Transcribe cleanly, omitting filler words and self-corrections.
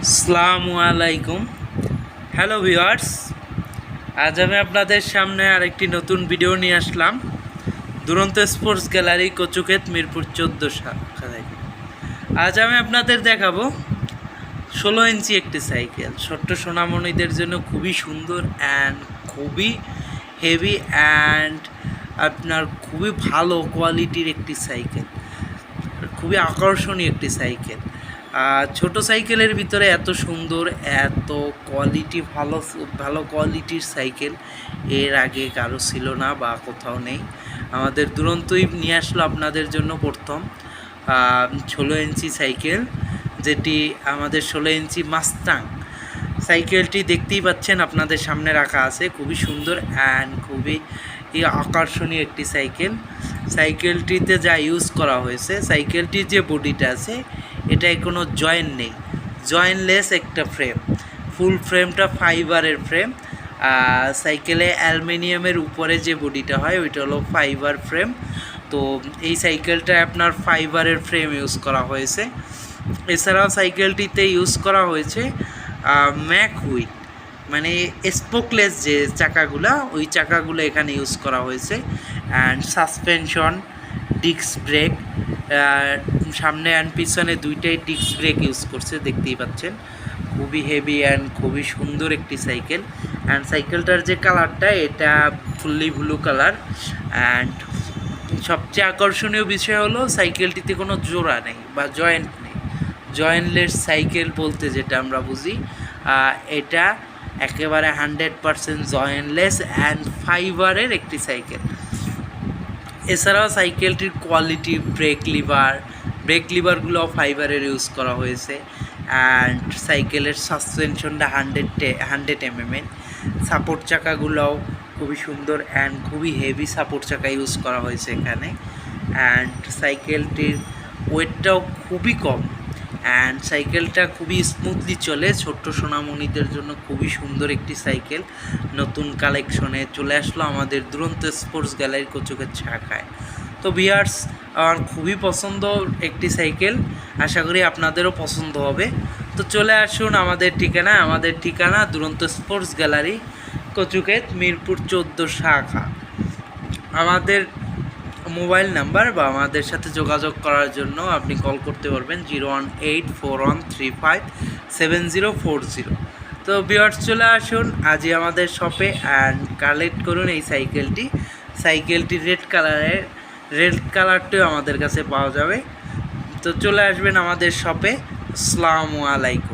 আসসালামু আলাইকুম। Hello viewers, আজ আমি আপনাদের সামনে আরেকটি নতুন ভিডিও নিয়ে আসলাম। দুরন্ত স্পোর্টস গ্যালারি, কচুক্ষেত, মিরপুর 14 শাখায়। আজ আমি আপনাদের দেখাবো 16 ইঞ্চি একটি সাইকেল। ছোট্ট সোনামণিদের জন্য খুবই সুন্দর অ্যান্ড খুবই হেভি অ্যান্ড আপনার খুবই ভালো কোয়ালিটির একটি সাইকেল, খুবই আকর্ষণীয় একটি সাইকেল। ছোট সাইকেলের ভিতরে এত সুন্দর, এত কোয়ালিটি ভালো ভালো কোয়ালিটির সাইকেল এর আগে কারো ছিল না বা কোথাও নেই। আমাদের দুরন্তই নিয়ে আসলো আপনাদের জন্য প্রথম 16 ইঞ্চি সাইকেল, যেটি আমাদের 16 ইঞ্চি মাস্টাং সাইকেলটি দেখতেই পাচ্ছেন আপনাদের সামনে রাখা আছে। খুবই সুন্দর অ্যান্ড খুবই আকর্ষণীয় একটি সাইকেল। সাইকেলটিতে যা ইউজ করা হয়েছে, সাইকেলটির যে বডিটা আছে এটায় কোনো জয়েন্ট নেই, জয়েন্টলেস একটা ফ্রেম। ফুল ফ্রেমটা ফাইবারের ফ্রেম। সাইকেলে অ্যালুমিনিয়ামের উপরে যে বডিটা হয় ওইটা হলো ফাইবার ফ্রেম। তো এই সাইকেলটা আপনার ফাইবারের ফ্রেম ইউজ করা হয়েছে। এছাড়াও সাইকেলটিতে ইউজ করা হয়েছে ম্যাক হুইল, মানে স্পোকলেস যে চাকাগুলো, ওই চাকাগুলো এখানে ইউজ করা হয়েছে। অ্যান্ড সাসপেনশন, ডিস্ক ব্রেক, সামনে অ্যান্ড পিছনে দুইটাই ডিস্ক ব্রেক ইউজ করছে, দেখতেই পাচ্ছেন। খুবই হেভি অ্যান্ড খুবই সুন্দর একটি সাইকেল। অ্যান্ড সাইকেলটার যে কালারটা, এটা ফুললি ব্লু কালার। অ্যান্ড সবচেয়ে আকর্ষণীয় বিষয় হলো সাইকেলটিতে কোনো জোড়া নেই বা জয়েন্ট নেই। জয়েন্টলেস সাইকেল বলতে যেটা আমরা বুঝি, এটা একেবারে 100% জয়েন্টলেস অ্যান্ড ফাইবারের একটি সাইকেল। এছাড়াও সাইকেলটির কোয়ালিটি, ব্রেক লিভারগুলোও ফাইবারের ইউজ করা হয়েছে। অ্যান্ড সাইকেলের সাসপেনশনটা 100 mm। সাপোর্ট চাকাগুলোও খুবই সুন্দর অ্যান্ড খুবই হেভি সাপোর্ট চাকা ইউজ করা হয়েছে এখানে। অ্যান্ড সাইকেলটির ওয়েটটাও খুবই কম। অ্যান্ড সাইকেলটা খুবই স্মুথলি চলে। ছোট্ট সোনামণিদের জন্য খুবই সুন্দর একটি সাইকেল নতুন কালেকশনে চলে আসলো আমাদের দুরন্ত স্পোর্টস গ্যালারি কচুক্ষেত শাখায়। তো ভিউয়ার্স, আমার খুবই পছন্দ একটি সাইকেল, আশা করি আপনাদেরও পছন্দ হবে। তো চলে আসুন আমাদের ঠিকানা দুরন্ত স্পোর্টস গ্যালারি, কচুক্ষেত, মিরপুর 14 শাখা। আমাদের মোবাইল নাম্বার বা আমাদের সাথে যোগাযোগ করার জন্য আপনি কল করতে পারবেন 01841357040। তো ভিউয়ার্স, চলে আসুন আজই আমাদের শপে অ্যান্ড কালেক্ট করুন এই সাইকেলটি রেড কালারটিও আমাদের কাছে পাওয়া যাবে। তো চলে আসবেন আমাদের শপে। আসসালামু আলাইকুম।